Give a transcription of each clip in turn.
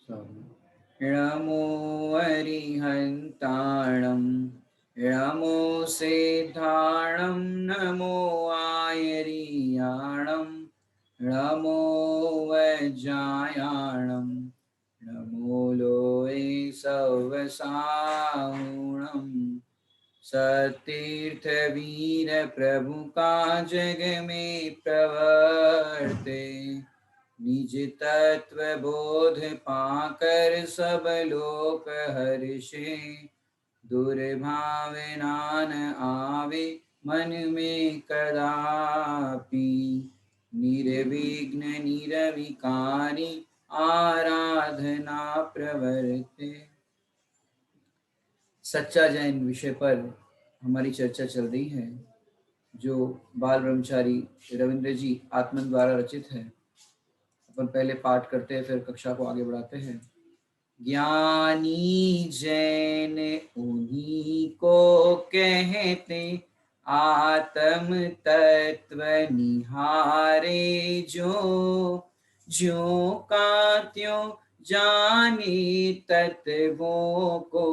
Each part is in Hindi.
नमो अरिहन्ताणं नमो सिद्धाणं नमो आयरियाणं नमो वज्रायाणं नमो लोये सवसाहुणं सतीर्थवीर प्रभु का जग में प्रवर्ते निज तत्व बोध पाकर सब लोक हर्षे दुर्भावना न आवे मन में कदापि निर्विघ्न निरविकारी आराधना प्रवर्ते। सच्चा जैन विषय पर हमारी चर्चा चल रही है, जो बाल ब्रह्मचारी रविंद्र जी आत्मन द्वारा रचित है। अपन पहले पाठ करते हैं, फिर कक्षा को आगे बढ़ाते हैं। ज्ञानी जैन उन्हीं को कहते आत्म तत्व निहारे, जो ज्यों का त्यों जाने तत्वों को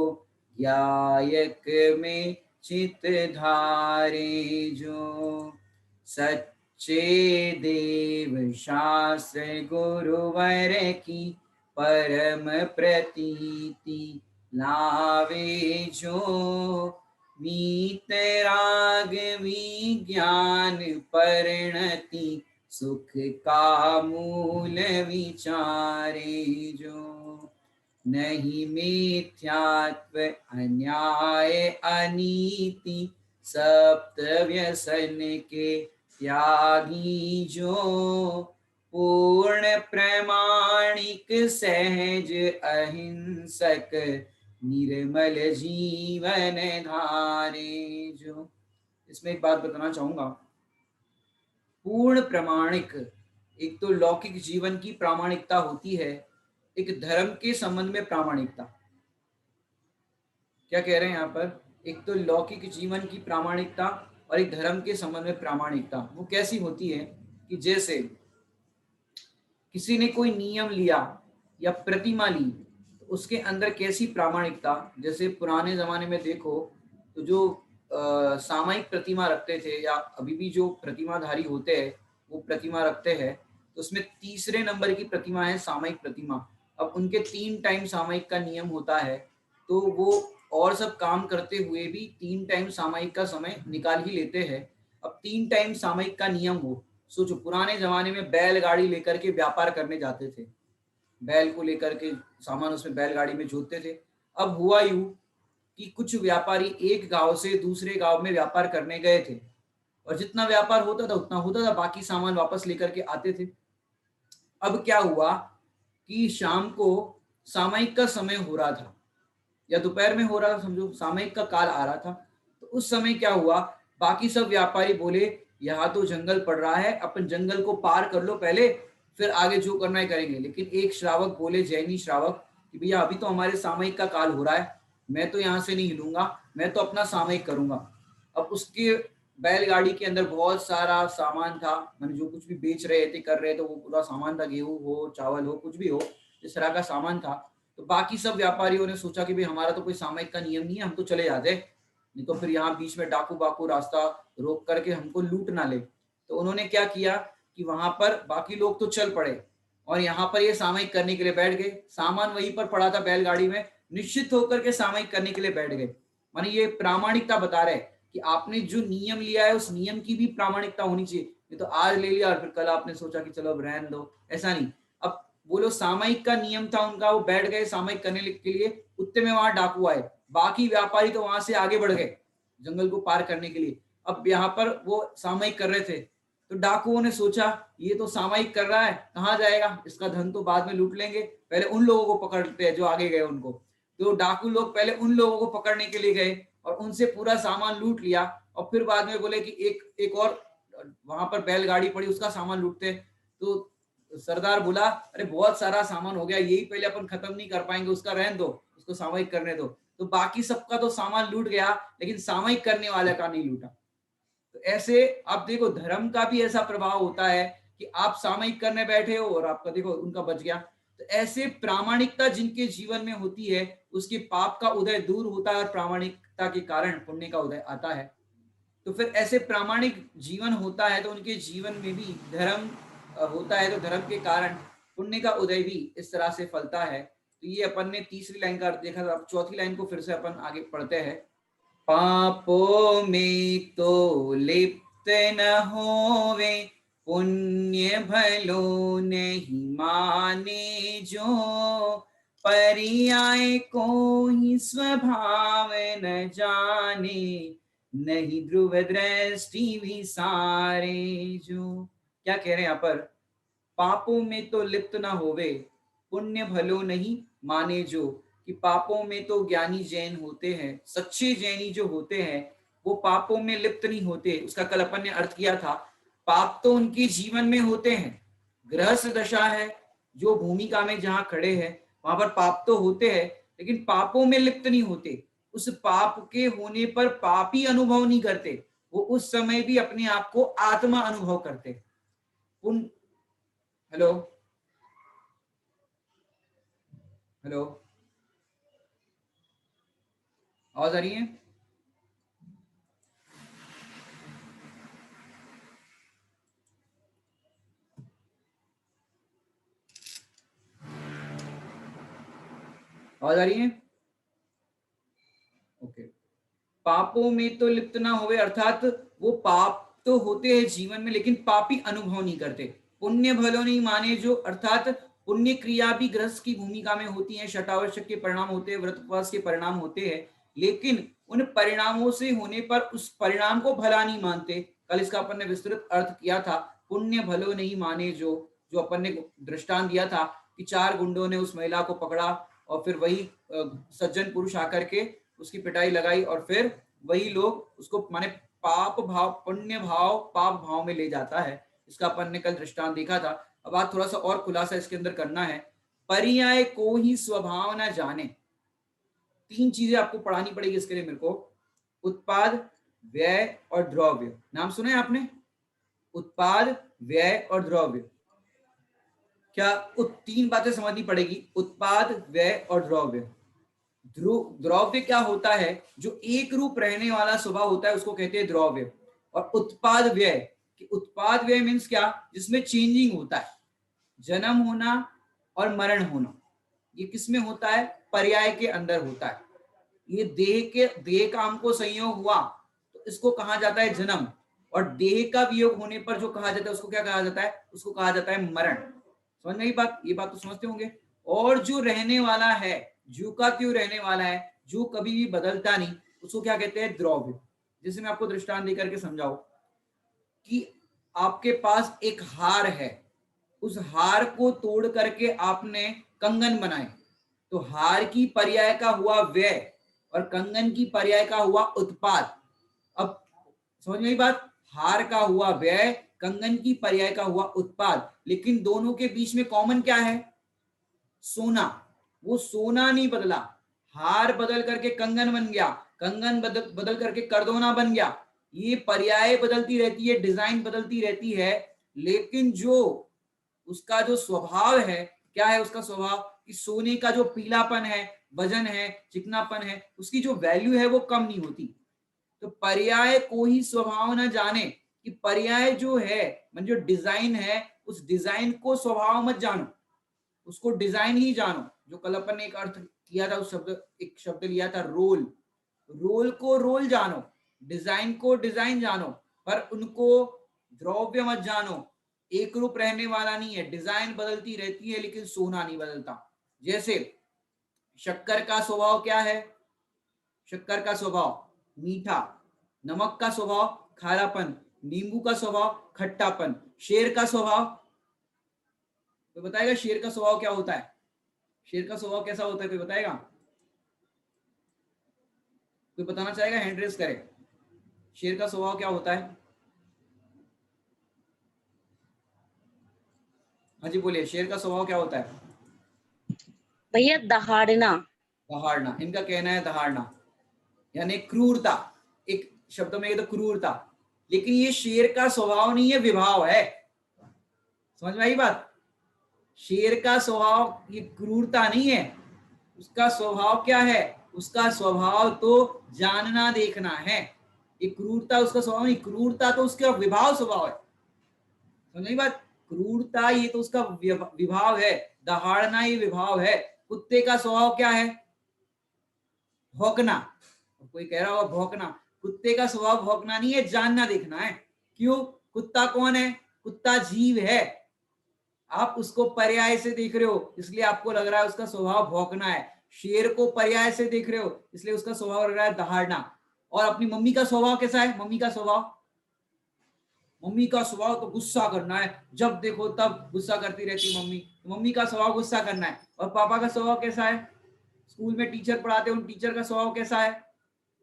ज्ञायक में चित धारे, जो सच्चे देव शास्त्र गुरुवर की परम प्रतीति लावे, जो वीतराग विज्ञान परिणति सुख का मूल विचारे, जो नहीं मिथ्यात्व अन्याय अनीति सप्त व्यसन के त्यागी, जो पूर्ण प्रामाणिक सहज अहिंसक निर्मल जीवन धारे, जो इसमें एक बात बताना चाहूंगा। पूर्ण प्रामाणिक, एक तो लौकिक जीवन की प्रामाणिकता होती है, एक धर्म के संबंध में प्रामाणिकता। क्या कह रहे हैं यहाँ पर? एक तो लौकिक जीवन की प्रामाणिकता और एक धर्म के संबंध में प्रामाणिकता। वो कैसी होती है कि जैसे किसी ने कोई नियम लिया या प्रतिमा ली, तो उसके अंदर कैसी प्रामाणिकता। जैसे पुराने जमाने में देखो तो जो सामयिक प्रतिमा रखते थे, या अभी भी जो प्रतिमाधारी होते हैं वो प्रतिमा रखते हैं, तो उसमें तीसरे नंबर की प्रतिमा है सामयिक प्रतिमा। अब उनके 3 टाइम सामयिक का नियम होता है, तो वो और सब काम करते हुए भी 3 टाइम सामयिक का समय निकाल ही लेते हैं। अब 3 टाइम सामयिक का नियम हो, सोचो पुराने जमाने में बैलगाड़ी लेकर के व्यापार करने जाते थे, बैल को लेकर के सामान उसमें बैलगाड़ी में जोतते थे। अब हुआ यूं कि कुछ व्यापारी एक गांव से दूसरे गांव में व्यापार करने गए थे, और जितना व्यापार होता था उतना होता था, बाकी सामान वापस लेकर के आते थे। अब क्या हुआ कि शाम को सामयिक का समय हो रहा था, या दोपहर में हो रहा था, समझो सामयिक का काल आ रहा था। तो उस समय क्या हुआ, बाकी सब व्यापारी बोले यहाँ तो जंगल पड़ रहा है, अपन जंगल को पार कर लो पहले, फिर आगे जो करना है करेंगे। लेकिन एक श्रावक बोले, जैनी श्रावक, कि भैया अभी तो हमारे सामयिक का काल हो रहा है, मैं तो यहाँ से नहीं हिलूंगा, मैं तो अपना सामयिक करूंगा। अब उसके बैलगाड़ी के अंदर बहुत सारा सामान था, मैंने जो कुछ भी बेच रहे थे कर रहे थे वो पूरा सामान था, गेहूं हो चावल हो कुछ भी हो, इस तरह का सामान था। तो बाकी सब व्यापारियों ने सोचा कि भाई हमारा तो कोई सामयिक का नियम नहीं है, हम तो चले जाते, नहीं तो फिर यहाँ बीच में डाकू बाकू रास्ता रोक करके हमको लूट ना ले। तो उन्होंने क्या किया कि वहां पर बाकी लोग तो चल पड़े और यहाँ पर ये सामयिक करने के लिए बैठ गए। सामान वहीं पर पड़ा था बैलगाड़ी में, निश्चित होकर के सामयिक करने के लिए बैठ गए। माने ये प्रामाणिकता बता रहे कि आपने जो नियम लिया है उस नियम की भी प्रामाणिकता होनी चाहिए। ये तो आज ले लिया और फिर कल आपने सोचा कि चलो अब रहने दो, ऐसा नहीं। अब वो लोग सामयिक का नियम था उनका, वो बैठ गए सामयिक करने के लिए, उतने में वहां डाकू आए, बाकी व्यापारी तो वहां से आगे बढ़ गए जंगल को पार करने के लिए। अब यहाँ पर वो सामयिक कर रहे थे, तो डाकुओं ने सोचा ये तो सामयिक कर रहा है, कहाँ जाएगा, इसका धन तो बाद में लूट लेंगे, पहले उन लोगों को पकड़ते हैं जो आगे गए उनको। तो डाकू लोग पहले उन लोगों को पकड़ने के लिए गए और उनसे पूरा सामान लूट लिया, और फिर बाद में बोले कि एक और वहां पर बैलगाड़ी पड़ी उसका सामान लूटते। तो सरदार बोला अरे बहुत सारा सामान हो गया, यही पहले अपन खत्म नहीं कर पाएंगे, उसका रहने दो, उसको सामयिक करने दो। तो बाकी सबका तो सामान लूट गया, लेकिन सामयिक करने वाले का नहीं लूटा। तो ऐसे आप देखो धर्म का भी ऐसा प्रभाव होता है कि आप सामयिक करने बैठे हो और आपका देखो उनका बच गया। तो ऐसे प्रामाणिकता जिनके जीवन में होती है, उसके पाप का उदय दूर होता है और प्रामाणिकता के कारण पुण्य का उदय आता है। तो फिर ऐसे प्रामाणिक जीवन होता है तो उनके जीवन में भी धर्म होता है, तो धर्म के कारण पुण्य का उदय भी इस तरह से फलता है। तो ये अपन ने तीसरी लाइन का अर्थ देखा था। अब चौथी लाइन को फिर से अपन आगे पढ़ते हैं। पापों में तो लिप्त न होवे, पुण्य भलो नहीं माने जो, पर्याय को ही स्वभाव न जाने, नहीं ध्रुव दृष्टि विसारे जो। क्या कह रहे हैं यहाँ पर? पापों में तो लिप्त ना होवे, पुण्य भलो नहीं माने जो, कि पापों में तो ज्ञानी जैन होते हैं, सच्चे जैनी जो होते हैं वो पापों में लिप्त नहीं होते। उसका कल अपन ने अर्थ किया था। पाप तो उनके जीवन में होते हैं, गृहस्थ दशा है जो भूमिका में जहां खड़े हैं वहां पर पाप तो होते हैं, लेकिन पापों में लिप्त नहीं होते। उस पाप के होने पर पापी अनुभव नहीं करते, वो उस समय भी अपने आप को आत्मा अनुभव करते। उन हेलो हेलो, आवाज आ रही है? आवाज आ रही है? ओके। पापों में तो लिप्त ना होवे, अर्थात वो पाप तो होते हैं जीवन में लेकिन पापी अनुभव नहीं करते। पुण्य भलो नहीं माने जो, अर्थात पुण्य क्रिया भी गृहस्थ की भूमिका में होती है, शतावश्यक के परिणाम होते हैं, व्रत उपवास के परिणाम होते हैं, लेकिन उन परिणामों से होने पर उस परिणाम को भला नहीं मानते। कल इसका अपन ने विस्तृत अर्थ किया था। पुण्य भलो नहीं माने जो, जो अपन ने दृष्टांत दिया था कि 4 गुंडों ने उस महिला को पकड़ा और फिर वही सज्जन पुरुष आकर के उसकी पिटाई लगाई और फिर वही लोग उसको माने पाप भाव पुण्य भाव पाप भाव में ले जाता है। इसका अपन ने कल दृष्टांत देखा था। अब आज थोड़ा सा और खुलासा इसके अंदर करना है। पर्याय को ही स्वभाव न जाने, 3 चीजें आपको पढ़ानी पड़ेगी इसके लिए मेरे को। उत्पाद, व्यय और द्रव्य। नाम सुना है आपने? उत्पाद, व्यय और द्रव्य। क्या 3 बातें समझनी पड़ेगी, उत्पाद, व्यय और द्रव्य। द्रव्य क्या होता है? जो एक रूप रहने वाला स्वभाव होता है उसको कहते हैं द्रव्य। और उत्पाद व्यय, कि उत्पाद व्यय मीन्स क्या? जिसमें चेंजिंग होता है, जन्म होना और मरण होना। ये किसमें होता है? पर्याय के अंदर होता है। ये देह का हमको संयोग हुआ तो इसको कहा जाता है जन्म, और देह का वियोग होने पर जो कहा जाता है उसको क्या कहा जाता है? उसको कहा जाता है मरण। समझ में आई बात? ये बात तो समझते होंगे। और जो रहने वाला है, जो का त्यों रहने वाला है, जो कभी भी बदलता नहीं, उसको क्या कहते हैं? द्रव्य। जैसे मैं आपको दृष्टांत देकर के समझाऊं कि आपके पास एक हार है, उस हार को तोड़ करके आपने कंगन बनाए, तो हार की पर्याय का हुआ व्यय और कंगन की पर्याय का हुआ उत्पाद। अब समझ में आई बात? हार का हुआ व्यय, कंगन की पर्याय का हुआ उत्पाद, लेकिन दोनों के बीच में कॉमन क्या है? सोना। वो सोना नहीं बदला, हार बदल करके कंगन बन गया, कंगन बदल करके करदोना बन गया। ये पर्याय बदलती रहती है, डिजाइन बदलती रहती है, लेकिन जो उसका जो स्वभाव है, क्या है उसका स्वभाव? कि सोने का जो पीलापन है, वजन है, चिकनापन है, उसकी जो वैल्यू है वो कम नहीं होती। तो पर्याय को ही स्वभाव न जाने, कि पर्याय जो है जो डिजाइन है, उस डिजाइन को स्वभाव मत जानो, उसको डिजाइन ही जानो। जो कल अपन ने एक अर्थ किया था, उस शब्द एक शब्द लिया था रोल। रोल को रोल जानो, डिजाइन को डिजाइन जानो, पर उनको द्रव्य मत जानो। एक रूप रहने वाला नहीं है, डिजाइन बदलती रहती है लेकिन सोना नहीं बदलता। जैसे शक्कर का स्वभाव क्या है? शक्कर का स्वभाव मीठा, नमक का स्वभाव खारापन, नींबू का स्वभाव खट्टापन, शेर का स्वभाव, कोई बताएगा शेर का स्वभाव क्या होता है? शेर का स्वभाव कैसा होता है, कोई बताएगा? कोई बताना चाहेगा? हैंड रेज करे। शेर का स्वभाव क्या होता है? हाँ जी बोलिए, शेर का स्वभाव क्या होता है? भैया दहाड़ना। दहाड़ना। इनका कहना है दहाड़ना यानी क्रूरता। एक शब्द में ये तो क्रूरता, लेकिन ये शेर का स्वभाव नहीं है, विभाव है। समझ में आई बात? शेर का स्वभाव ये क्रूरता नहीं है, उसका स्वभाव क्या है, उसका स्वभाव तो जानना देखना है। ये क्रूरता उसका स्वभाव नहीं, क्रूरता तो उसका विभाव स्वभाव है। समझी बात? क्रूरता ये तो उसका विभाव है, दहाड़ना ये विभाव है। कुत्ते का स्वभाव क्या है? भौंकना। कोई कह रहा होगा भौंकना, कुत्ते का स्वभाव भौंकना नहीं है, जानना देखना है। क्यों? कुत्ता कौन है? कुत्ता जीव है, आप उसको पर्याय से देख रहे हो इसलिए आपको लग रहा है उसका स्वभाव भौंकना है। शेर को पर्याय से देख रहे हो इसलिए उसका स्वभाव लग रहा है दहाड़ना। और अपनी मम्मी का स्वभाव कैसा है? मम्मी का स्वभाव, मम्मी का स्वभाव तो गुस्सा करना है, जब देखो तब गुस्सा करती रहती मम्मी, तो मम्मी का स्वभाव गुस्सा करना है। और पापा का स्वभाव कैसा है? स्कूल में टीचर पढ़ाते हैं, उन टीचर का स्वभाव कैसा है?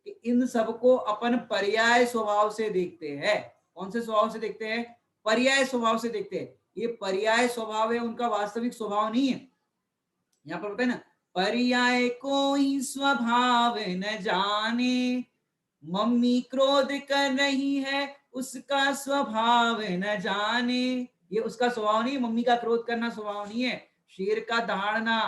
कि इन सबको अपन पर्याय स्वभाव से देखते हैं। कौन से स्वभाव से देखते हैं? पर्याय स्वभाव से देखते हैं। ये पर्याय स्वभाव है, उनका वास्तविक स्वभाव नहीं है। यहाँ पर बताए ना, पर्याय कोई स्वभाव न जाने, मम्मी क्रोध कर रही है उसका स्वभाव न जाने। ये उसका स्वभाव नहीं है, मम्मी का क्रोध करना स्वभाव नहीं है। शेर का दहाड़ना,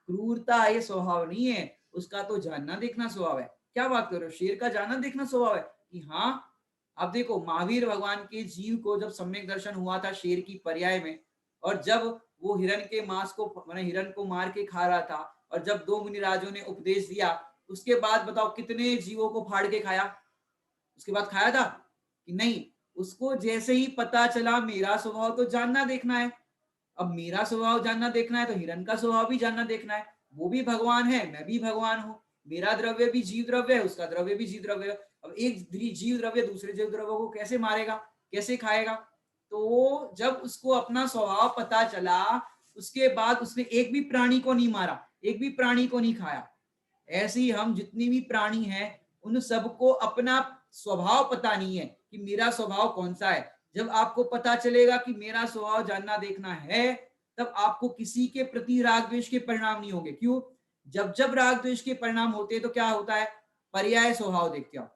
क्रूरता ये स्वभाव नहीं है, उसका तो जानना देखना स्वभाव है। क्या बात कर रहे हो? शेर का जानना देखना स्वभाव है कि हाँ। अब देखो महावीर भगवान के जीव को जब सम्यक दर्शन हुआ था शेर की पर्याय में, और जब वो हिरण के मांस को मैंने हिरण को मार के खा रहा था, और जब दो मुनिराजों ने उपदेश दिया, उसके बाद बताओ कितने जीवों को फाड़ के खाया? उसके बाद खाया था कि नहीं? उसको जैसे ही पता चला मेरा स्वभाव तो जानना देखना है, अब मेरा स्वभाव जानना देखना है तो हिरण का स्वभाव भी जानना देखना है। वो भी भगवान है, मैं भी भगवान हूँ, मेरा द्रव्य भी जीव द्रव्य है, उसका द्रव्य भी जीव द्रव्य है। अब एक जीव द्रव्य दूसरे जीव द्रव्य को कैसे मारेगा, कैसे खाएगा? तो जब उसको अपना स्वभाव पता चला, उसके बाद उसने एक भी प्राणी को नहीं मारा, एक भी प्राणी को नहीं खाया। ऐसे ही हम जितनी भी प्राणी हैं उन सबको अपना स्वभाव पता नहीं है कि मेरा स्वभाव कौन सा है। जब आपको पता चलेगा कि मेरा स्वभाव जानना देखना है, तब आपको किसी के प्रति राग द्वेष के परिणाम नहीं होंगे। क्यों? जब जब राग द्वेष के परिणाम होते हैं तो क्या होता है? पर्याय स्वभाव देखते हो,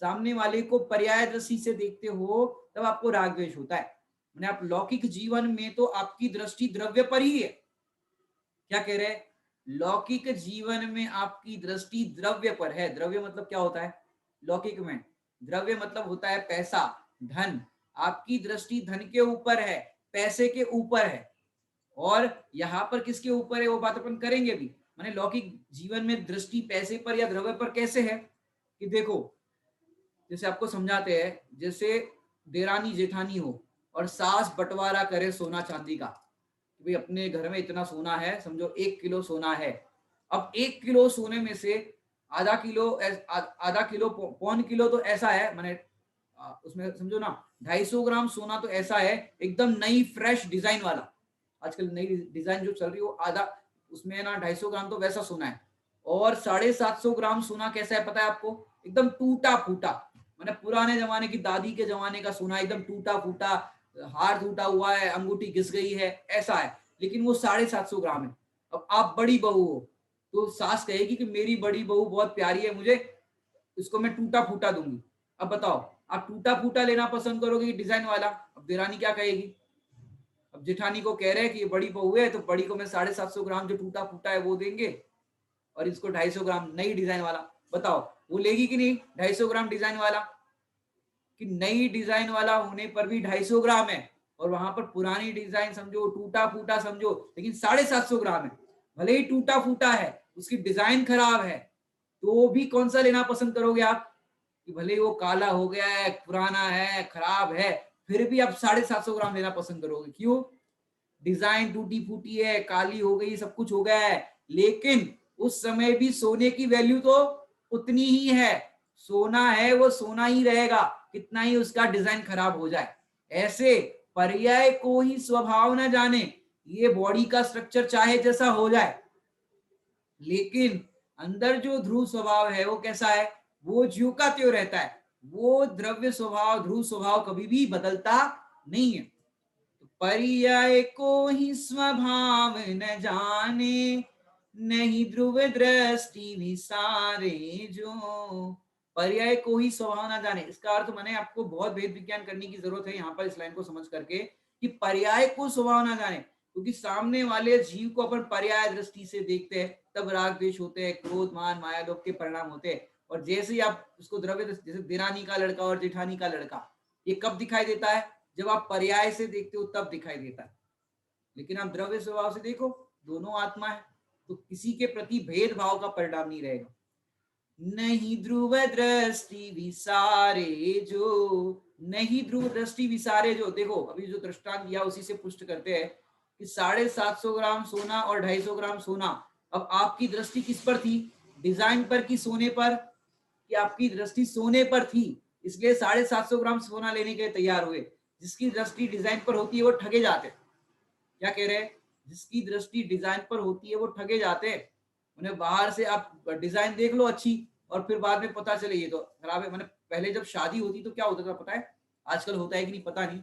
सामने वाले को पर्याय दृष्टि से देखते हो, तब आपको राग द्वेष होता है। मैंने आप लौकिक जीवन में तो आपकी दृष्टि द्रव्य पर ही है। क्या कह रहे हैं? लौकिक जीवन में आपकी दृष्टि द्रव्य पर है। द्रव्य मतलब क्या होता है लौकिक में? द्रव्य मतलब होता है पैसा, धन। आपकी दृष्टि धन के ऊपर है, पैसे के ऊपर है। और यहाँ पर किसके ऊपर है वो बात अपन करेंगे भी। माने लौकिक जीवन में दृष्टि पैसे पर या द्रव्य पर कैसे है कि देखो, जैसे आपको समझाते हैं, जैसे देरानी जेठानी हो और सास बंटवारा करे सोना चांदी का, भाई अपने घर में इतना सोना है, समझो 1 किलो सोना है। अब 1 किलो सोने में से आधा किलो पौन किलो तो ऐसा है, मैंने उसमें समझो ना 250 ग्राम सोना तो ऐसा है एकदम नई फ्रेश डिजाइन वाला। आजकल नई डिजाइन जो चल रही है वो आधा उसमें ना 250 ग्राम तो वैसा सोना है। और 750 ग्राम सोना कैसा है पता है आपको? एकदम टूटा फूटा, मैंने पुराने जमाने की दादी के जमाने का सोना, एकदम टूटा फूटा, हार टूटा हुआ है, अंगूठी घिस गई है, ऐसा है। लेकिन वो 750 ग्राम है। अब आप बड़ी बहू हो तो सास कहेगी कि मेरी बड़ी बहू बहुत प्यारी है, मुझे इसको मैं टूटा फूटा दूंगी। अब बताओ, आप टूटा फूटा लेना पसंद करोगे डिजाइन वाला? अब देरानी क्या कहेगी? अब जेठानी को कह रहे हैं कि ये बड़ी बहू है तो बड़ी को मैं 750 ग्राम जो टूटा फूटा है वो देंगे, और इसको 250 ग्राम नई डिजाइन वाला। बताओ वो लेगी कि नहीं 250 ग्राम डिजाइन वाला? कि नई डिजाइन वाला होने पर भी 250 ग्राम है, और वहां पर पुरानी डिजाइन समझो टूटा फूटा समझो लेकिन 750 ग्राम है। भले ही टूटा फूटा है, उसकी डिजाइन खराब है, तो भी कौन सा लेना पसंद करोगे आप? कि भले ही वो काला हो गया है, पुराना है, खराब है, फिर भी आप 750 ग्राम लेना पसंद करोगे। क्यों? डिजाइन टूटी फूटी है, काली हो गई, सब कुछ हो गया है, लेकिन उस समय भी सोने की वैल्यू तो उतनी ही है। सोना है वो सोना ही रहेगा, कितना ही उसका डिजाइन खराब हो जाए। ऐसे पर्याय को ही स्वभाव न जाने, ये बॉडी का स्ट्रक्चर चाहे जैसा हो जाए, लेकिन अंदर जो ध्रुव स्वभाव है वो कैसा है? वो ज्यों का त्यों रहता है। वो द्रव्य स्वभाव ध्रुव स्वभाव कभी भी बदलता नहीं है। पर्याय को ही स्वभाव न जाने, नहीं ध्रुव दृष्टि विसारे जो। पर्याय को ही स्वभाव न जाने, इसका अर्थ मैंने आपको बहुत भेद विज्ञान करने की जरूरत है यहाँ पर इस लाइन को समझ करके, कि पर्याय को स्वभाव न जाने। क्योंकि सामने वाले जीव को अपन पर्याय दृष्टि से देखते हैं, तब राग द्वेष होते हैं, क्रोध मान माया लोभ के परिणाम होते हैं। और जैसे ही आप उसको द्रव्य, जैसे दिरानी का लड़का और जेठानी का लड़का, ये कब दिखाई देता है? जब आप पर्याय से देखते हो तब दिखाई देता है। लेकिन आप द्रव्य स्वभाव से देखो, दोनों आत्मा है, तो किसी के प्रति भेदभाव का परिणाम नहीं रहेगा। नहीं ध्रुव दृष्टि विसारे जो, नहीं ध्रुव दृष्टि विसारे जो। देखो अभी जो दृष्टांत दिया उसी से पुष्ट करते हैं कि 750 ग्राम सोना और 250 ग्राम सोना। अब आपकी दृष्टि किस पर थी? डिजाइन पर कि सोने पर? कि आपकी दृष्टि सोने पर थी, इसलिए 750 ग्राम सोना लेने के लिए तैयार हुए। जिसकी दृष्टि डिजाइन पर होती है वो ठगे जाते हैं। क्या कह रहे हैं? जिसकी दृष्टि डिजाइन पर होती है वो ठगे जाते हैं। उन्हें बाहर से आप डिजाइन देख लो अच्छी, और फिर बाद में पता चले ये तो खराब है। मैंने पहले जब शादी होती तो क्या होता था पता है? आजकल होता है कि नहीं पता नहीं,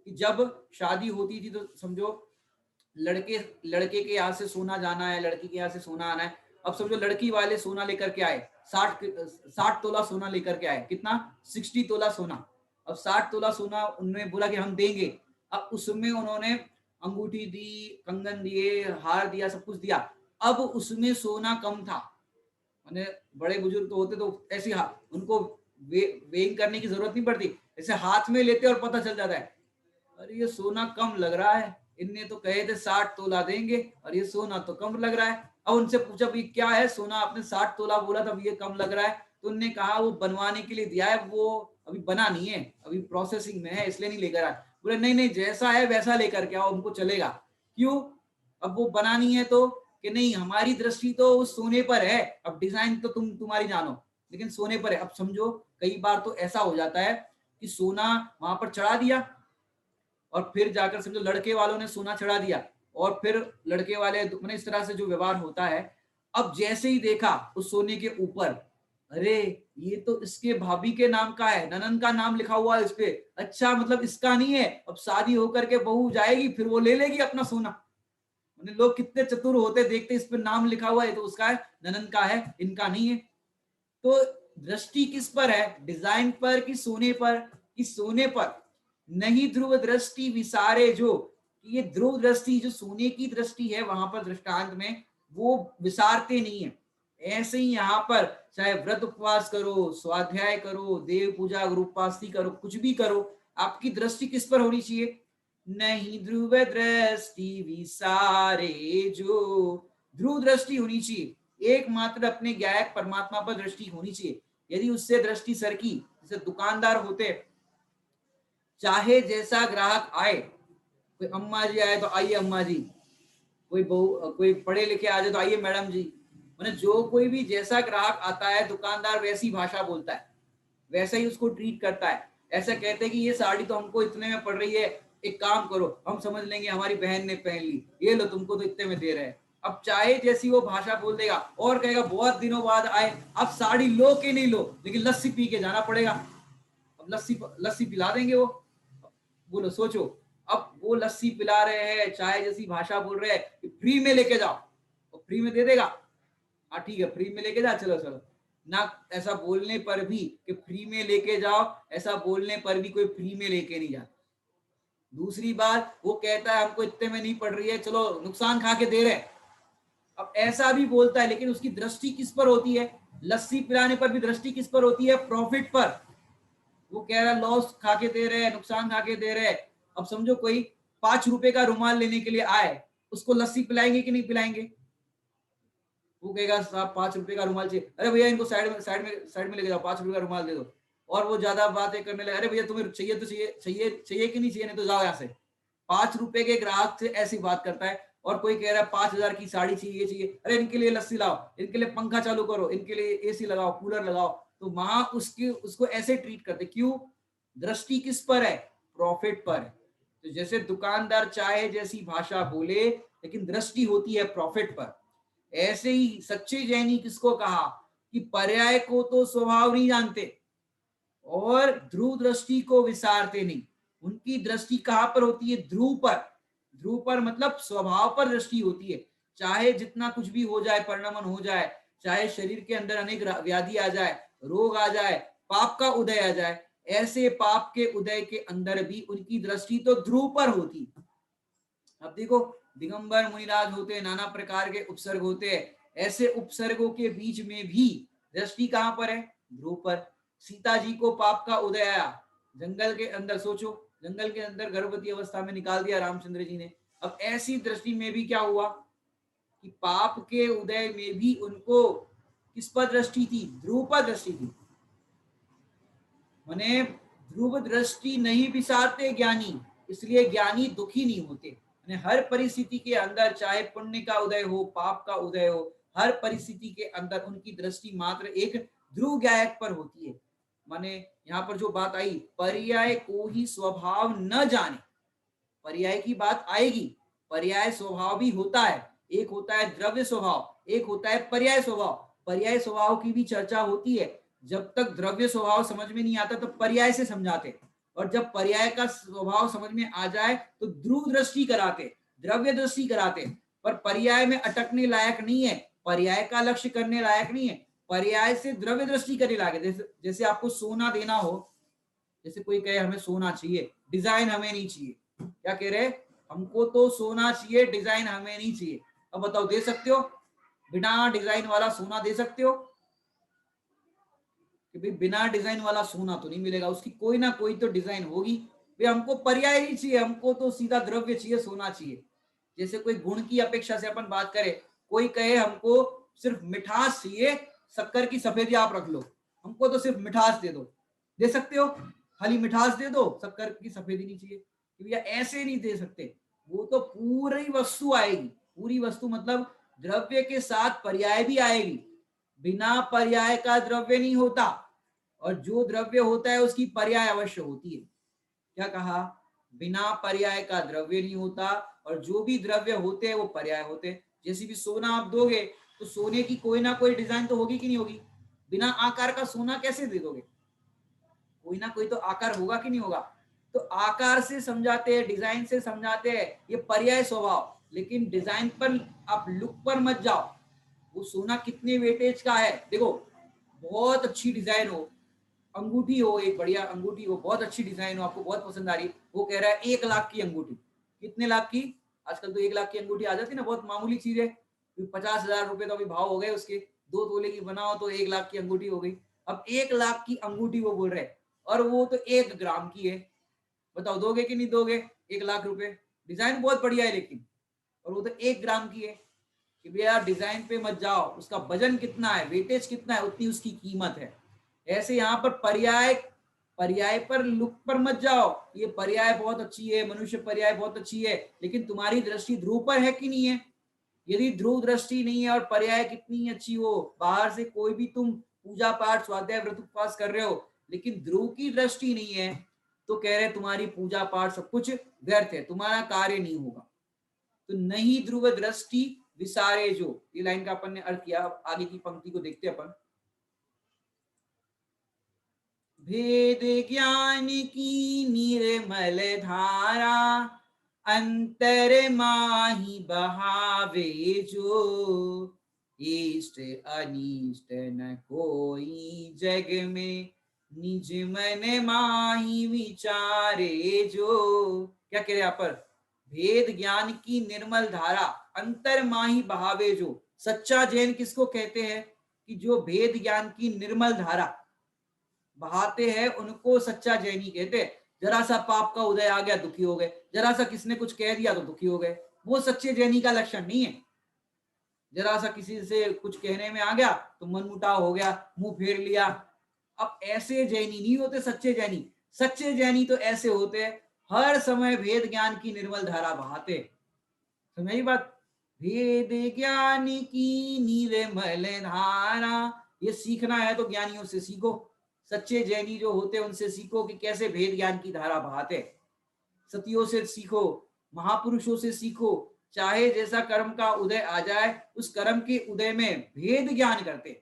कि जब शादी होती थी तो समझो लड़के लड़के के यहाँ से सोना जाना है, लड़की के यहाँ से सोना आना है। अब समझो लड़की वाले सोना लेकर के आए, 60 तोला सोना लेकर के आए। कितना? 60 तोला सोना। अब 60 तोला सोना उन्होंने बोला कि हम देंगे। अब उसमें उन्होंने अंगूठी दी, कंगन दिए, हार दिया, सब कुछ दिया। अब उसमें सोना कम था। मैंने बड़े बुजुर्ग तो होते तो ऐसे उनको वेइंग करने की जरूरत नहीं पड़ती, ऐसे हाथ में लेते और पता चल जाता है, अरे ये सोना कम लग रहा है, इनने तो कहे थे 60 तोला देंगे और ये सोना तो कम लग रहा है। अब उनसे पूछा भाई क्या है सोना, आपने 60 तोला बोला था, ये कम लग रहा है। तो उनने कहा वो बनवाने के लिए दिया है, वो अभी बना नहीं है, अभी प्रोसेसिंग में है, इसलिए नहीं लेकर आए। बोले नहीं नहीं, जैसा है वैसा लेकर के आओ, हमको चलेगा। क्यों? अब वो बनानी है तो, कि नहीं हमारी दृष्टि तो उस सोने पर है, अब डिजाइन तो तुम्हारी जानो, लेकिन सोने पर है। अब समझो कई बार तो ऐसा हो जाता है कि सोना वहां पर चढ़ा दिया, और फिर जाकर समझो लड़के वालों ने सोना चढ़ा दिया, और फिर लड़के वाले मैंने इस तरह से जो व्यवहार होता है। अब जैसे ही देखा उस सोने के ऊपर, अरे ये तो इसके भाभी के नाम का है, ननन का नाम लिखा हुआ है इस पे, अच्छा मतलब इसका नहीं है। अब शादी होकर के बहू जाएगी, फिर वो ले लेगी अपना सोना। लोग कितने चतुर होते, देखते इस पे नाम लिखा हुआ है तो उसका है, ननन का है, इनका नहीं है। तो दृष्टि किस पर है? डिजाइन पर कि सोने पर? कि सोने पर। नहीं ध्रुव दृष्टि विसारे जो, ये ध्रुव दृष्टि जो सोने की दृष्टि है वहां पर दृष्टांत में, वो विसारते नहीं है। ऐसे ही यहाँ पर चाहे व्रत उपवास करो, स्वाध्याय करो, देव पूजा गुरुपास्ती करो, कुछ भी करो, आपकी दृष्टि किस पर होनी चाहिए? नहीं ध्रुव दृष्टि विसारे जो, ध्रुव दृष्टि होनी चाहिए, एकमात्र अपने गायक परमात्मा पर दृष्टि होनी चाहिए। यदि उससे दृष्टि सरकी, जैसे दुकानदार होते, चाहे जैसा ग्राहक आए, कोई अम्मा जी आए तो आइए अम्मा जी, कोई बहु कोई पढ़े लिखे आ जाए तो आइए मैडम जी। मैंने जो कोई भी जैसा ग्राहक आता है, दुकानदार वैसी भाषा बोलता है, वैसा ही उसको ट्रीट करता है। ऐसा कहते हैं कि ये साड़ी तो हमको इतने में पड़ रही है, एक काम करो हम समझ लेंगे हमारी बहन ने पहन ली, ये लो तुमको तो इतने में दे रहे हैं। अब चाहे जैसी वो भाषा बोल देगा, और कहेगा बहुत दिनों बाद आए, अब साड़ी लो कि नहीं लो, लेकिन लस्सी पी के जाना पड़ेगा। अब लस्सी लस्सी पिला देंगे वो। बोलो सोचो, अब वो लस्सी पिला रहे हैं, चाहे जैसी भाषा बोल रहे हैं कि फ्री में लेके जाओ, और फ्री में दे देगा। हाँ ठीक है फ्री में लेके जा, चलो चलो ना। ऐसा बोलने पर भी कि फ्री में लेके जाओ, ऐसा बोलने पर भी कोई फ्री में लेके नहीं जाता। दूसरी बात वो कहता है हमको इतने में नहीं पड़ रही है, चलो नुकसान खा के दे रहे। अब ऐसा भी बोलता है, लेकिन उसकी दृष्टि किस पर होती है? लस्सी पिलाने पर भी दृष्टि किस पर होती है? प्रॉफिट पर। वो कह रहा है लॉस खा के दे रहे हैं, नुकसान खा के दे रहे हैं। अब समझो कोई 5 रुपए का रुमाल लेने के लिए आए, उसको लस्सी पिलाएंगे कि नहीं पिलाएंगे? वो कहेगा साहब 5 रुपए का रुमाल चाहिए, अरे भैया इनको साइड में लेके जाओ, 5 रुपए का रुमाल दे दो। और वो ज्यादा बातें करने लगे, अरे भैया तुम्हें चाहिए तो चाहिए चाहिए चाहिए कि नहीं चाहिए, नहीं तो जाओ यहाँ से। 5 रुपए के ग्राहक से ऐसी बात करता है। और कोई कह रहा है 5,000 की साड़ी चाहिए चाहिए, अरे इनके लिए लस्सी लाओ, इनके लिए पंखा चालू करो, इनके लिए एसी लगाओ, कूलर लगाओ। तो वहां उसकी उसको ऐसे ट्रीट करते, क्यों? दृष्टि किस पर है? प्रॉफिट पर है। तो जैसे दुकानदार चाहे जैसी भाषा बोले, लेकिन दृष्टि होती है प्रॉफिट पर। ऐसे ही सच्चे जैनी किसको कहा? कि पर्याय को तो स्वभाव नहीं जानते और ध्रुव दृष्टि को विसारते नहीं। उनकी दृष्टि कहां पर होती है? ध्रुव पर। ध्रुव पर मतलब स्वभाव पर दृष्टि होती है। चाहे जितना कुछ भी हो जाए, परिणमन हो जाए, चाहे शरीर के अंदर अनेक व्याधि आ जाए, रोग आ जाए, पाप का उदय आ जाए, ऐसे पाप के उदय के अंदर भी उनकी दृष्टि तो ध्रुव पर होती। अब देखो दिगंबर मुनिराज होते हैं, नाना प्रकार के उपसर्ग होते हैं, ऐसे उपसर्गों के बीच में भी दृष्टि कहां पर है? ध्रुव पर। सीता जी को पाप का उदय आया, जंगल के अंदर, सोचो, जंगल के अंदर गर्भवती अवस्था में निकाल दिया रामचंद्र जी ने। अब ऐसी दृष्टि में भी क्या हुआ कि पाप के उदय में भी उनको किस पर दृष्टि थी? ध्रुव पर दृष्टि थी। माने ध्रुव दृष्टि नहीं विसारते ज्ञानी, इसलिए ज्ञानी दुखी नहीं होते। हर परिस्थिति के अंदर, चाहे पुण्य का उदय हो, पाप का उदय हो, हर परिस्थिति के अंदर उनकी दृष्टि मात्र एक ध्रुव गायक पर होती है। माने यहाँ पर जो बात आई, पर्याय को ही स्वभाव न जाने, पर्याय की बात आएगी। पर्याय स्वभाव भी होता है, एक होता है द्रव्य स्वभाव, एक होता है पर्याय स्वभाव। पर्याय स्वभाव की भी चर्चा होती है। जब तक द्रव्य स्वभाव समझ में नहीं आता तब पर्याय से समझाते, और जब पर्याय का स्वभाव समझ में आ जाए तो ध्रुव दृष्टि कराते, द्रव्य दृष्टि कराते। पर पर्याय में अटकने लायक नहीं है, पर्याय का लक्ष्य करने लायक नहीं है, पर्याय से द्रव्य दृष्टि करने लायक। जैसे आपको सोना देना हो, जैसे कोई कहे हमें सोना चाहिए, डिजाइन हमें नहीं चाहिए, क्या कह रहे? हमको तो सोना चाहिए, डिजाइन हमें नहीं चाहिए। अब बताओ, दे सकते हो? बिना डिजाइन वाला सोना दे सकते हो? कि भाई बिना डिजाइन वाला सोना तो नहीं मिलेगा, उसकी कोई ना कोई तो डिजाइन होगी। भाई हमको पर्याय नहीं चाहिए, हमको तो सीधा द्रव्य चाहिए, सोना चाहिए। जैसे कोई गुण की अपेक्षा से अपन बात करें, कोई कहे हमको सिर्फ मिठास चाहिए, शक्कर की सफेदी आप रख लो, हमको तो सिर्फ मिठास दे दो, दे सकते हो? खाली मिठास दे दो, शक्कर की सफेदी नहीं चाहिए, कि भैया ऐसे नहीं दे सकते। वो तो पूरी वस्तु आएगी, पूरी वस्तु मतलब द्रव्य के साथ पर्याय भी आएगी। बिना पर्याय का द्रव्य नहीं होता, और जो द्रव्य होता है उसकी पर्याय अवश्य होती है। क्या कहा? बिना पर्याय का द्रव्य नहीं होता, और जो भी द्रव्य होते हैं वो पर्याय होते हैं। जैसे भी सोना आप दोगे तो सोने की कोई ना कोई डिजाइन तो होगी कि नहीं होगी? बिना आकार का सोना कैसे दे दोगे? कोई ना कोई तो आकार होगा कि नहीं होगा? तो आकार से समझाते हैं, डिजाइन से समझाते हैं, ये पर्याय स्वभाव। लेकिन डिजाइन पर आप लुक पर मत जाओ। वो सोना कितने वेटेज का है, देखो, बहुत अच्छी डिजाइन हो, अंगूठी हो, एक बढ़िया अंगूठी हो, बहुत अच्छी डिजाइन हो, आपको बहुत पसंद आ रही, वो कह रहा है 1 लाख की अंगूठी। कितने लाख की? आजकल तो 1 लाख की अंगूठी आ जाती है ना, बहुत मामूली चीज है। 50,000 रुपए तो अभी भाव हो गए उसके, 2 तोले की बनाओ तो 1 लाख की अंगूठी हो गई। अब 1 लाख की अंगूठी वो बोल रहे, और वो तो 1 ग्राम की है। बताओ दोगे कि नहीं दोगे? 1 लाख रुपए, डिजाइन बहुत बढ़िया है लेकिन, और वो तो 1 ग्राम की है। कि भैया डिजाइन पे मत जाओ, उसका वजन कितना है, वेटेज कितना है, उतनी उसकी कीमत है। ऐसे यहाँ पर पर्याय, पर्याय पर लुक पर मत जाओ। ये पर्याय बहुत अच्छी है, मनुष्य पर्याय बहुत अच्छी है, लेकिन तुम्हारी दृष्टि ध्रुव पर है कि नहीं है? यदि ध्रुव दृष्टि नहीं है और पर्याय कितनी अच्छी हो, बाहर से कोई भी तुम पूजा पाठ स्वाध्याय व्रत उपवास कर रहे हो, लेकिन ध्रुव की दृष्टि नहीं है, तो कह रहे तुम्हारी पूजा पाठ सब कुछ व्यर्थ है, तुम्हारा कार्य नहीं होगा। तो नहीं ध्रुव दृष्टि विसारे जो, ये लाइन का अपन ने अर्थ किया। आगे की पंक्ति को देखते अपन। भेद ज्ञान की निर्मल धारा, अंतर माही बहावे जो, इष्ट अनिष्ट न कोई जग में, निज मन माही विचारे जो। क्या कह रहे यहाँ पर? भेद ज्ञान की निर्मल धारा, अंतर माही बहावे जो। सच्चा जैन किसको कहते हैं? कि जो भेद ज्ञान की निर्मल धारा बहाते हैं उनको सच्चा जैनी कहते हैं। जरा सा पाप का उदय आ गया, दुखी हो गए, जरा सा किसने कुछ कह दिया तो दुखी हो गए, वो सच्चे जैनी का लक्षण नहीं है। जरा सा किसी से कुछ कहने में आ गया तो मन मुटाव हो गया, मुंह फेर लिया। अब ऐसे जैनी नहीं होते सच्चे जैनी। सच्चे जैनी तो ऐसे होते हैं, हर समय भेद ज्ञान की निर्मल धारा बहाते। समझी बात? भेद ज्ञान की निर्मल धारा, ये सीखना है तो ज्ञानियों से सीखो। सच्चे जैनी जो होते हैं उनसे सीखो कि कैसे भेद ज्ञान की धारा बहाते। सतियों से सीखो, महापुरुषों से सीखो। चाहे जैसा कर्म का उदय आ जाए, उस कर्म के उदय में भेद ज्ञान करते।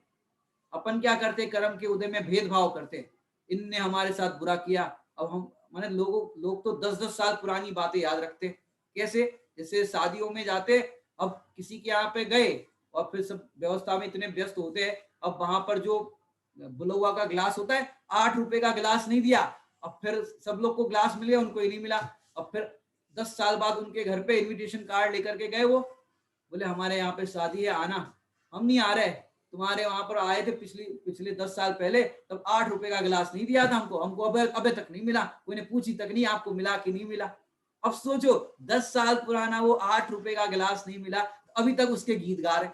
अपन क्या करते? कर्म के उदय में भेदभाव करते। इनने हमारे साथ बुरा किया, अब हम, माने लोग तो 10-10 साल पुरानी बातें याद रखते। कैसे? जैसे शादियों में जाते, अब किसी के यहाँ पे गए और फिर सब व्यवस्था में इतने व्यस्त होते हैं, अब वहां पर जो बुलौआ का गिलास होता है, 8 रुपए का गिलास नहीं दिया, अब फिर सब लोग को गिलास मिले, उनको ही नहीं मिला। अब फिर 10 साल बाद उनके घर पे इनविटेशन कार्ड लेकर के गए, वो बोले हमारे यहाँ पे शादी है, आना। हम नहीं आ रहे, तुम्हारे वहां पर आए थे पिछले पिछले 10 साल पहले, तब 8 रुपए का गिलास नहीं दिया था हमको, हमको अबे तक नहीं मिला, कोई ने पूछी तक नहीं आपको मिला कि नहीं मिला। अब सोचो 10 साल पुराना वो 8 रुपए का गिलास नहीं मिला, अभी तक उसके गीत गा रहे।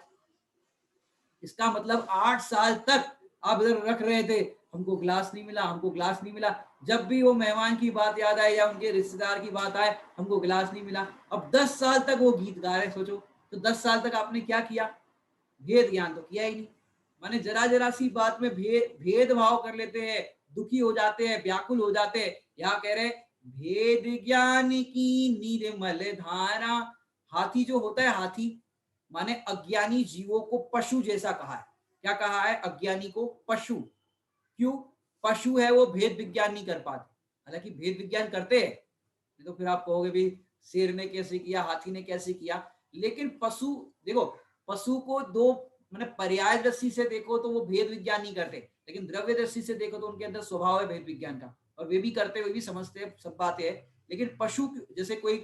इसका मतलब 8 साल तक आप इधर रख रहे थे, हमको ग्लास नहीं मिला, हमको ग्लास नहीं मिला। जब भी वो मेहमान की बात याद आए या उनके रिश्तेदार की बात आए, हमको ग्लास नहीं मिला। अब 10 साल तक वो गीत गा रहे, सोचो। तो 10 साल तक आपने क्या किया? भेद ज्ञान तो किया ही नहीं। माने जरा जरा सी बात में भेदभाव कर लेते हैं, दुखी हो जाते हैं, व्याकुल हो जाते हैं। यहाँ कह रहे भेद ज्ञान की निर्मल धारा। हाथी जो होता है, हाथी माने अज्ञानी जीवों को पशु जैसा कहा है। क्या कहा है? अज्ञानी को पशु। क्यों? पशु है, वो भेद विज्ञान नहीं कर पाते, हालांकि भेद विज्ञान करते हैं। तो फिर आप कहोगे भी शेर ने कैसे किया, हाथी ने कैसे किया। लेकिन पशु, देखो पशु को दो मैंने पर्याय दृष्टि से देखो तो वो भेद विज्ञान नहीं करते, लेकिन द्रव्य दृष्टि से देखो तो उनके अंदर स्वभाव है भेद विज्ञान का, और वे भी करते, वे भी समझते हैं, सब बातें हैं। लेकिन पशु जैसे कोई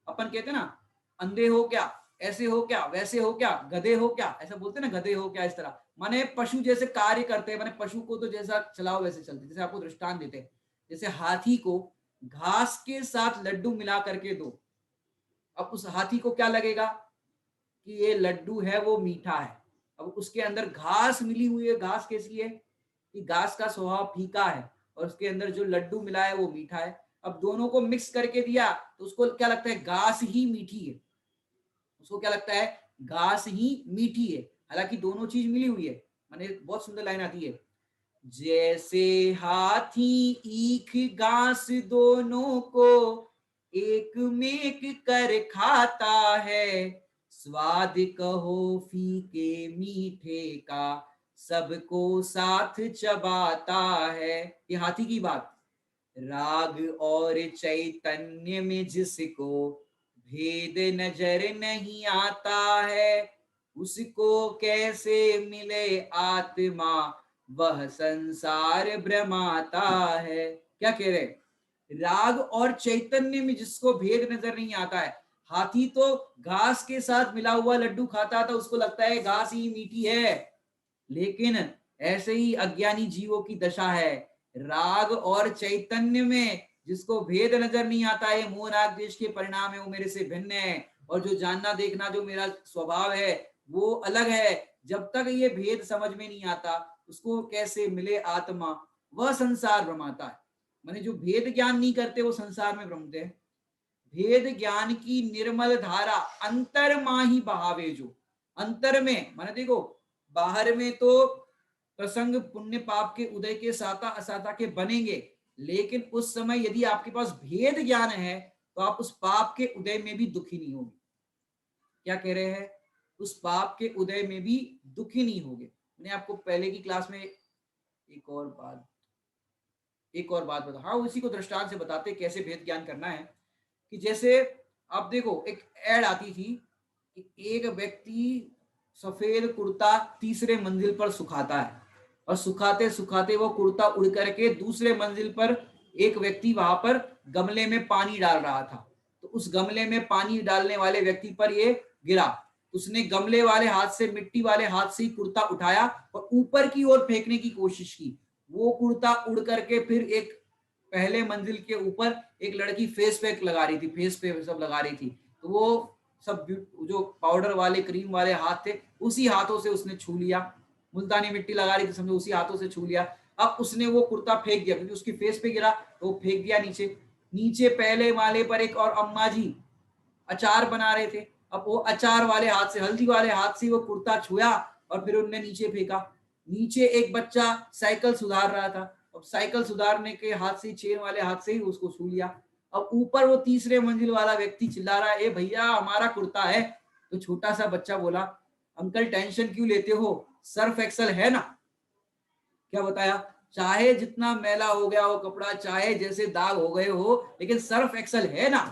अपन कहते हैं ना, अंधे हो क्या, ऐसे हो क्या, वैसे हो क्या, गधे हो क्या, ऐसा बोलते हैं ना, गधे हो क्या, इस तरह माने पशु जैसे कार्य करते हैं। माने पशु को तो जैसा चलाओ वैसे चलते। जैसे आपको दृष्टांत देते हैं, जैसे हाथी को घास के साथ लड्डू मिला करके दो, अब उस हाथी को क्या लगेगा कि ये लड्डू है वो मीठा है। अब उसके अंदर घास मिली हुई है, घास कैसी है कि घास का स्वभाव फीका है, और उसके अंदर जो लड्डू मिला है वो मीठा है। अब दोनों को मिक्स करके दिया तो उसको क्या लगता है? घास ही मीठी है। उसको क्या लगता है? घास ही मीठी है, हालांकि दोनों चीज मिली हुई है। माने बहुत सुंदर लाइन आती है, जैसे हाथी ईख घास दोनों को एक मेक कर खाता है, स्वाद कहो फीके मीठे का सबको साथ चबाता है। ये हाथी की बात। राग और चैतन्य में जिसको भेद नजर नहीं आता है, उसको कैसे मिले आत्मा, वह संसार भ्रमाता है। क्या कह रहे? राग और चैतन्य में जिसको भेद नजर नहीं आता है। हाथी तो घास के साथ मिला हुआ लड्डू खाता था, उसको लगता है घास ही मीठी है। लेकिन ऐसे ही अज्ञानी जीवों की दशा है, राग और चैतन्य में जिसको भेद नजर नहीं आता है, मोह राग द्वेष के परिणाम है, वो मेरे से भिन्न है, और जो जानना देखना जो मेरा स्वभाव है वो अलग है। जब तक ये भेद समझ में नहीं आता, उसको कैसे मिले आत्मा, वह संसार भ्रमाता है। माने जो भेद ज्ञान नहीं करते वो संसार में भ्रमते हैं। भेद ज्ञान की निर्मल धारा अंतर माही बहावे जो। अंतर में माने देखो, बाहर में तो प्रसंग पुण्य पाप के उदय के साता असाता के बनेंगे, लेकिन उस समय यदि आपके पास भेद ज्ञान है तो आप उस पाप के उदय में भी दुखी नहीं होंगे। क्या कह रहे हैं? उस पाप के उदय में भी दुखी नहीं होंगे। मैंने आपको पहले की क्लास में एक और बात बता, हाँ उसी को दृष्टांत से बताते कैसे भेद ज्ञान करना है। कि जैसे आप देखो, एक एड आती थी कि एक व्यक्ति सफेद कुर्ता तीसरे मंजिल पर सुखाता है, और सुखाते सुखाते वो कुर्ता उड़ करके दूसरे मंजिल पर एक व्यक्ति वहां पर गमले में पानी डाल रहा था। तो उस गमले में पानी डालने वाले व्यक्ति पर ये गिरा, उसने गमले वाले हाथ से, मिट्टी वाले हाथ से ही कुर्ता उठाया और ऊपर की ओर फेंकने की कोशिश की। वो कुर्ता उड़ करके फिर एक पहले मंजिल के ऊपर एक लड़की फेस पैक लगा रही थी, फेस पे सब लगा रही थी, तो वो सब जो पाउडर वाले क्रीम वाले हाथ थे उसी हाथों से उसने छू लिया। मुल्तानी मिट्टी लगा रही थी, समझो उसी हाथों से छू लिया। अब उसने वो कुर्ता फेंक दिया, क्योंकि उसकी फेस पे गिरा तो वो फेंक दिया नीचे। नीचे पहले वाले पर एक और अम्मा जी अचार बना रहे थे, अब वो अचार वाले हाथ से, हल्दी वाले हाथ से वो कुर्ता छुआ और फिर उनने नीचे फेंका। नीचे एक बच्चा साइकिल सुधार रहा था, अब साइकिल सुधारने के हाथ से, चेन वाले हाथ से ही उसको छू लिया। अब ऊपर वो तीसरे मंजिल वाला व्यक्ति चिल्ला रहा है, ए भैया हमारा कुर्ता है। तो छोटा सा बच्चा बोला, अंकल टेंशन क्यों लेते हो, सर्फ एक्सल है ना। क्या बताया? चाहे जितना मैला हो गया हो कपड़ा, चाहे जैसे दाग हो गए हो, लेकिन सर्फ एक्सल है ना।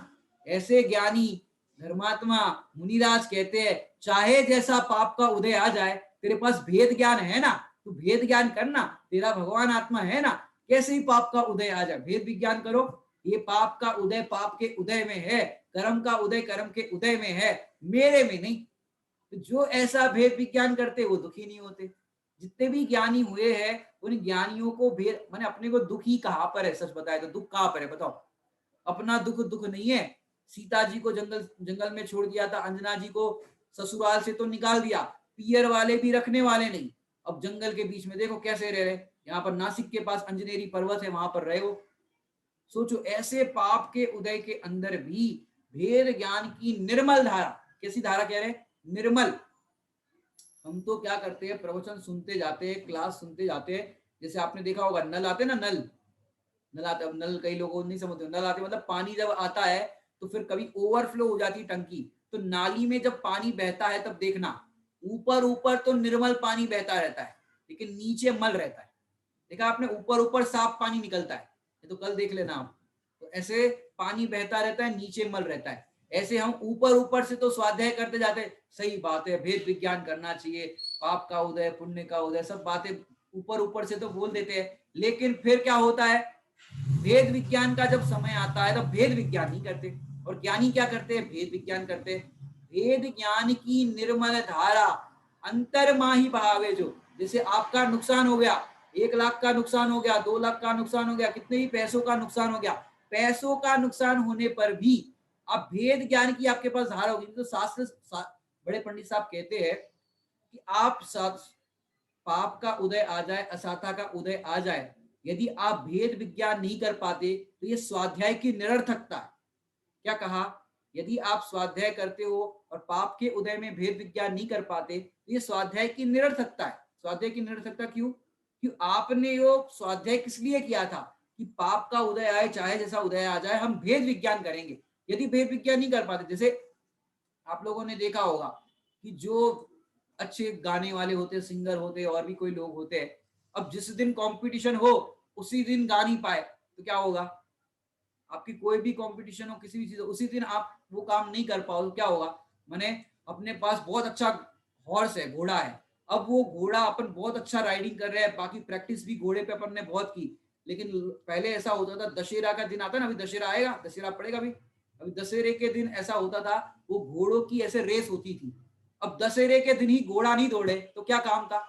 ऐसे ज्ञानी धर्मात्मा मुनिराज कहते हैं, चाहे जैसा पाप का उदय आ जाए, तेरे पास भेद ज्ञान है ना, तू भेद ज्ञान करना, तेरा भगवान आत्मा है ना, कैसे ही पाप का उदय आ जाए, भेद विज्ञान करो, ये पाप का उदय पाप के उदय में है, कर्म का उदय कर्म के उदय में है, मेरे में नहीं। तो जो ऐसा भेद विज्ञान करते वो दुखी नहीं होते। जितने भी ज्ञानी हुए हैं उन ज्ञानियों को भेद मैंने अपने को दुखी कहाँ पर है, सच बताए तो दुख कहाँ पर है बताओ। अपना दुख दुख नहीं है। सीता जी को जंगल जंगल में छोड़ दिया था, अंजना जी को ससुराल से तो निकाल दिया, पियर वाले भी रखने वाले नहीं। अब जंगल के बीच में देखो कैसे रह रहे। यहाँ पर नासिक के पास अंजनेरी पर्वत है, वहां पर रहे हो। सोचो ऐसे पाप के उदय के अंदर भी भेद ज्ञान की निर्मल धारा, कैसी धारा कह रहे हैं, निर्मल। हम तो क्या करते हैं, प्रवचन सुनते जाते हैं, क्लास सुनते जाते हैं। जैसे आपने देखा होगा नल आते ना, नल नल आते, नल कई लोगों नहीं समझते, नल आते मतलब पानी जब आता है तो फिर कभी ओवरफ्लो हो जाती है टंकी, तो नाली में जब पानी बहता है तब देखना ऊपर ऊपर तो निर्मल पानी बहता रहता है, लेकिन नीचे मल रहता है। देखा आपने, ऊपर ऊपर साफ पानी निकलता है, ये तो कल देख लेना आप। तो ऐसे पानी बहता रहता है, नीचे मल रहता है। ऐसे हम ऊपर ऊपर से तो स्वाध्याय करते जाते हैं, सही बात है, भेद विज्ञान करना चाहिए, पाप का उदय पुण्य का उदय, सब बातें ऊपर ऊपर से तो बोल देते हैं। लेकिन फिर क्या होता है, भेद विज्ञान का जब समय आता है तो भेद विज्ञान नहीं करते। और ज्ञानी क्या करते हैं, भेद विज्ञान करते हैं। भेद ज्ञान की निर्मल धारा अंतर्माही बहावे जो, जैसे आपका नुकसान हो गया, 1 लाख का नुकसान हो गया, 2 लाख का नुकसान हो गया, कितने ही पैसों का नुकसान हो गया, पैसों का नुकसान होने पर भी अब भेद ज्ञान की आपके पास धारा होगी। तो बड़े पंडित साहब कहते हैं कि आप पाप का उदय आ जाए, असाता का उदय आ जाए, यदि आप भेद विज्ञान नहीं कर पाते तो ये स्वाध्याय की निरर्थकता है। क्या कहा, यदि आप स्वाध्याय करते हो और पाप के उदय में भेद विज्ञान नहीं कर पाते तो ये स्वाध्याय की निरर्थकता है। स्वाध्याय की निरर्थकता क्यों, क्यों आपने वो स्वाध्याय किस लिए किया था कि पाप का उदय आए चाहे जैसा उदय आ जाए हम भेद विज्ञान करेंगे। यदि भेद विज्ञान नहीं कर पाते, जैसे आप लोगों ने देखा होगा कि जो अच्छे गाने वाले होते, सिंगर होते, और भी कोई लोग होते हैं, अब जिस दिन कंपटीशन हो उसी दिन गा नहीं पाए तो क्या होगा, आपकी कोई भी कंपटीशन हो किसी भी चीज, उसी दिन आप वो काम नहीं कर पाओ तो क्या होगा। मैंने अपने पास बहुत अच्छा हॉर्स है, घोड़ा है, अब वो घोड़ा अपन बहुत अच्छा राइडिंग कर रहे हैं, बाकी प्रैक्टिस भी घोड़े पे अपन ने बहुत की, लेकिन पहले ऐसा होता था, दशहरा का दिन आता ना, अभी दशहरा आएगा, दशहरा पड़ेगा अभी, अभी दशहरे के दिन ऐसा होता था, वो घोड़ों की ऐसे रेस होती थी। अब दशहरे के दिन ही घोड़ा नहीं दौड़े तो क्या काम था,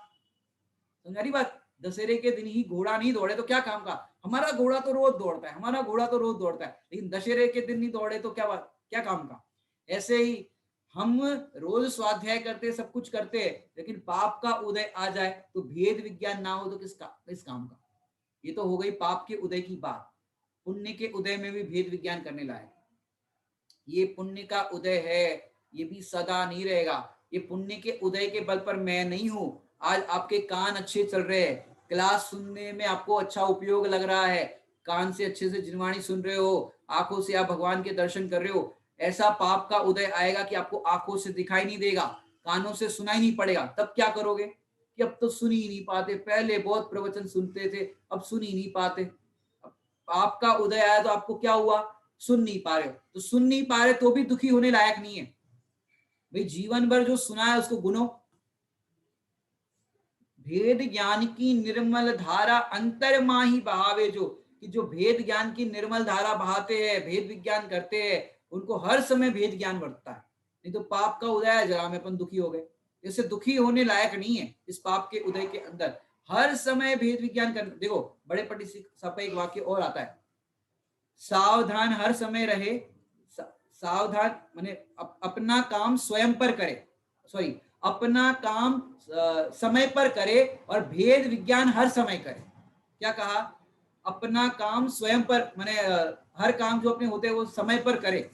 समझ रही बात। दशहरे के दिन ही घोड़ा नहीं दौड़े तो क्या काम का, हमारा घोड़ा तो रोज दौड़ता है, हमारा घोड़ा तो रोज दौड़ता है, लेकिन दशहरे के दिन नहीं दौड़े तो क्या बात, क्या काम का। ऐसे ही हम रोज स्वाध्याय करते, सब कुछ करते हैं, लेकिन पाप का उदय आ जाए तो भेद विज्ञान ना हो तो किस काम का। ये तो हो गई पाप के उदय की बात। पुण्य के उदय में भी भेद विज्ञान करने लायक। ये पुण्य का उदय है, ये भी सदा नहीं रहेगा। ये पुण्य के उदय के बल पर मैं नहीं हूं, आज आपके कान अच्छे चल रहे हैं, क्लास सुनने में आपको अच्छा उपयोग लग रहा है, कान से अच्छे से जिनवाणी सुन रहे हो, आंखों से आप भगवान के दर्शन कर रहे हो। ऐसा पाप का उदय आएगा कि आपको आंखों से दिखाई नहीं देगा, कानों से सुनाई नहीं पड़ेगा, तब क्या करोगे कि अब तो सुन ही नहीं पाते, पहले बहुत प्रवचन सुनते थे अब सुन ही नहीं पाते। अब पाप का उदय आया तो आपको क्या हुआ, सुन नहीं पा रहे हो, तो सुन नहीं पा रहे तो भी दुखी होने लायक नहीं है भाई, जीवन भर जो सुना है उसको गुनो। भेद ज्ञान की निर्मल धारा अंतर्माही बहावे जो, कि जो भेद ज्ञान की निर्मल धारा बहाते हैं, भेद विज्ञान करते हैं, उनको हर समय भेद ज्ञान बढ़ता है। नहीं तो पाप का उदय जरा में अपन दुखी हो गए, इससे दुखी होने लायक नहीं है। इस पाप के उदय के अंदर हर समय भेद विज्ञान कर, देखो बड़े पंडित साहब का एक वाक्य और आता है, सावधान हर समय रहे, सावधान माने अपना काम स्वयं पर करे, सॉरी अपना काम समय पर करे और भेद विज्ञान हर समय करे। क्या कहा, अपना काम स्वयं पर माने हर काम जो अपने होते हैं वो समय पर करे,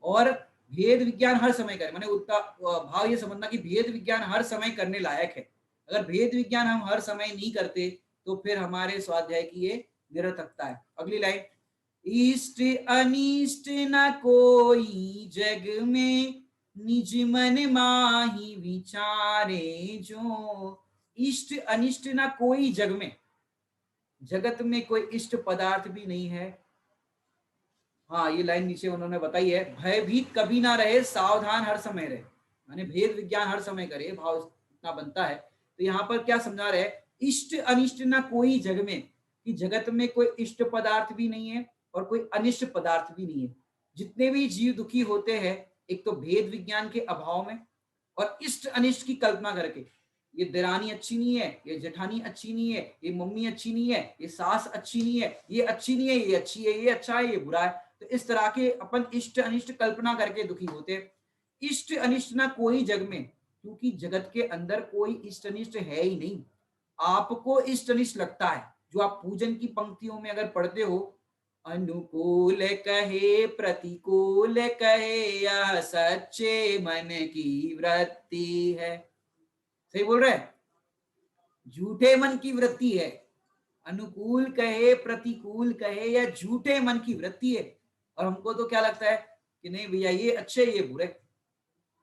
और भेद विज्ञान हर समय करे, माने उसका भाव ये समझना कि भेद विज्ञान हर समय करने लायक है। अगर भेद विज्ञान हम हर समय नहीं करते तो फिर हमारे स्वाध्याय की ये निरर्थकता है। अगली लाइन, इष्ट अनिष्ट न कोई जग में, निज मन माही विचारे जो। इष्ट अनिष्ट न कोई जग में, जगत में कोई इष्ट पदार्थ भी नहीं है। हाँ ये लाइन नीचे उन्होंने बताई है, भयभीत कभी ना रहे, सावधान हर समय रहे, माने भेद विज्ञान हर समय करे, भाव इतना बनता है। तो यहाँ पर क्या समझा रहे, इष्ट अनिष्ट ना कोई जग में, कि जगत में कोई इष्ट पदार्थ भी नहीं है, और कोई अनिष्ट पदार्थ भी नहीं है। जितने भी जीव दुखी होते हैं, एक तो भेद विज्ञान के अभाव में और इष्ट अनिष्ट की कल्पना करके, ये देरानी अच्छी नहीं है, ये जेठानी अच्छी नहीं है, ये मम्मी अच्छी नहीं है, ये सास अच्छी नहीं है, ये अच्छी नहीं है, ये अच्छी है, ये अच्छा है, ये बुरा है। तो इस तरह के अपन इष्ट अनिष्ट कल्पना करके दुखी होते हैं। इष्ट अनिष्ट ना कोई जग में, क्योंकि जगत के अंदर कोई इष्ट अनिष्ट है ही नहीं। आपको इष्ट अनिष्ट लगता है, जो आप पूजन की पंक्तियों में अगर पढ़ते हो, अनुकूल कहे प्रतिकूल कहे यह सच्चे मन की वृत्ति है। सही बोल रहे हैं? झूठे मन की वृत्ति है। अनुकूल कहे प्रतिकूल कहे या झूठे मन की वृत्ति है। और हमको तो क्या लगता है कि नहीं भैया ये अच्छे ये बुरे,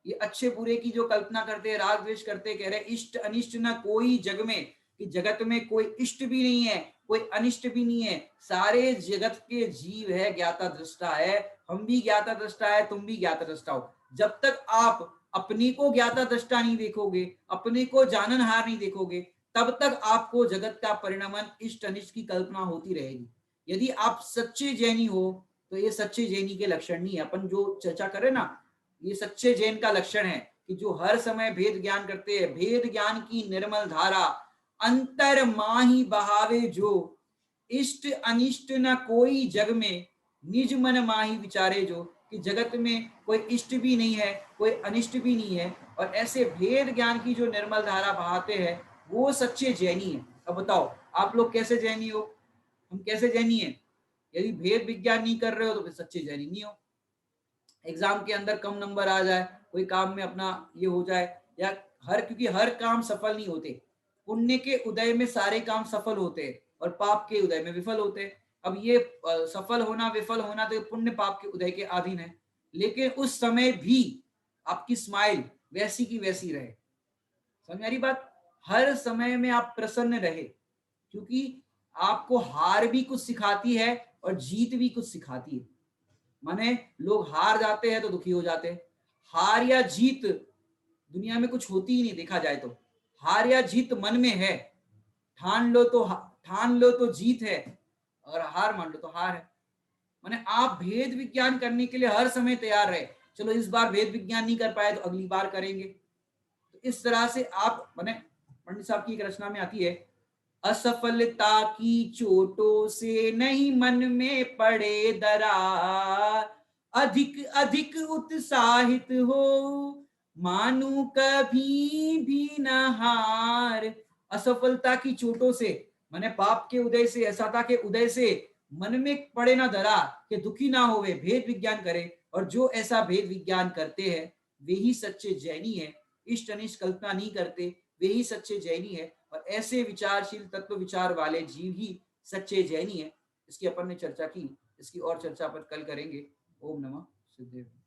ये अच्छे बुरे की जो कल्पना करते हैं, राग द्वेष करते हैं, कह रहे इष्ट अनिष्ट ना कोई जग में, कि जगत में कोई इष्ट भी नहीं है, कोई अनिष्ट भी नहीं है, सारे जगत के जीव है, ज्ञाता दृष्टा है, हम भी ज्ञाता दृष्टा है, तुम भी ज्ञाता दृष्टा हो। जब तक आप अपने को ज्ञाता दृष्टा नहीं देखोगे, अपने को जाननहार नहीं देखोगे, तब तक आपको जगत का परिणामन इष्ट अनिष्ट की कल्पना होती रहेगी। यदि आप सच्चे जैनी हो तो ये सच्चे जैनी के लक्षण नहीं है। अपन जो चर्चा करें ना, ये सच्चे जैन का लक्षण है कि जो हर समय भेद ज्ञान करते हैं, भेद ज्ञान की निर्मल धारा अंतर माही बहावे जो, इष्ट अनिष्ट न कोई जग में निज मन माही विचारे जो, कि जगत में कोई इष्ट भी नहीं है, कोई अनिष्ट भी नहीं है, और ऐसे भेद ज्ञान की जो निर्मल धारा बहाते हैं, वो सच्चे जैनी है। अब बताओ आप लोग कैसे जैनी हो, हम कैसे जैनी है? यदि भेद विज्ञान नहीं कर रहे हो तो फिर सच्चे जैनी नहीं हो। एग्जाम के अंदर कम नंबर आ जाए, कोई काम में अपना ये हो जाए, या क्योंकि हर काम सफल नहीं होते। पुण्य के उदय में सारे काम सफल होते हैं और पाप के उदय में विफल होते हैं। अब ये सफल होना विफल होना तो पुण्य पाप के उदय के अधीन है, लेकिन उस समय भी आपकी स्माइल वैसी की वैसी रहे। समझ आ रही बात? हर समय में आप प्रसन्न रहे, क्योंकि आपको हार भी कुछ सिखाती है और जीत भी कुछ सिखाती है। माने लोग हार जाते हैं तो दुखी हो जाते हैं। हार या जीत दुनिया में कुछ होती ही नहीं, देखा जाए तो हार या जीत मन में है। ठान लो तो जीत है, और हार मान लो तो हार है। माने आप भेद विज्ञान करने के लिए हर समय तैयार रहे, चलो इस बार भेद विज्ञान नहीं कर पाए तो अगली बार करेंगे। तो इस तरह से आप, माने पंडित साहब की एक रचना में आती है, असफलता की चोटों से नहीं मन में पड़े दरार, अधिक अधिक उत्साहित हो मानू कभी भी न हार। असफलता की चोटों से, माने पाप के उदय से, असता के उदय से मन में पड़े ना दरार, कि दुखी ना होवे, भेद विज्ञान करे। और जो ऐसा भेद विज्ञान करते हैं वे ही सच्चे जैनी है। इष्ट अनिष्ट कल्पना नहीं करते वे ही सच्चे जैनी है, और ऐसे विचारशील तत्व विचार वाले जीव ही सच्चे जैनी है। इसकी अपन ने चर्चा की, इसकी और चर्चा अपन कल करेंगे। ओम नमः सिद्धेश्वराय।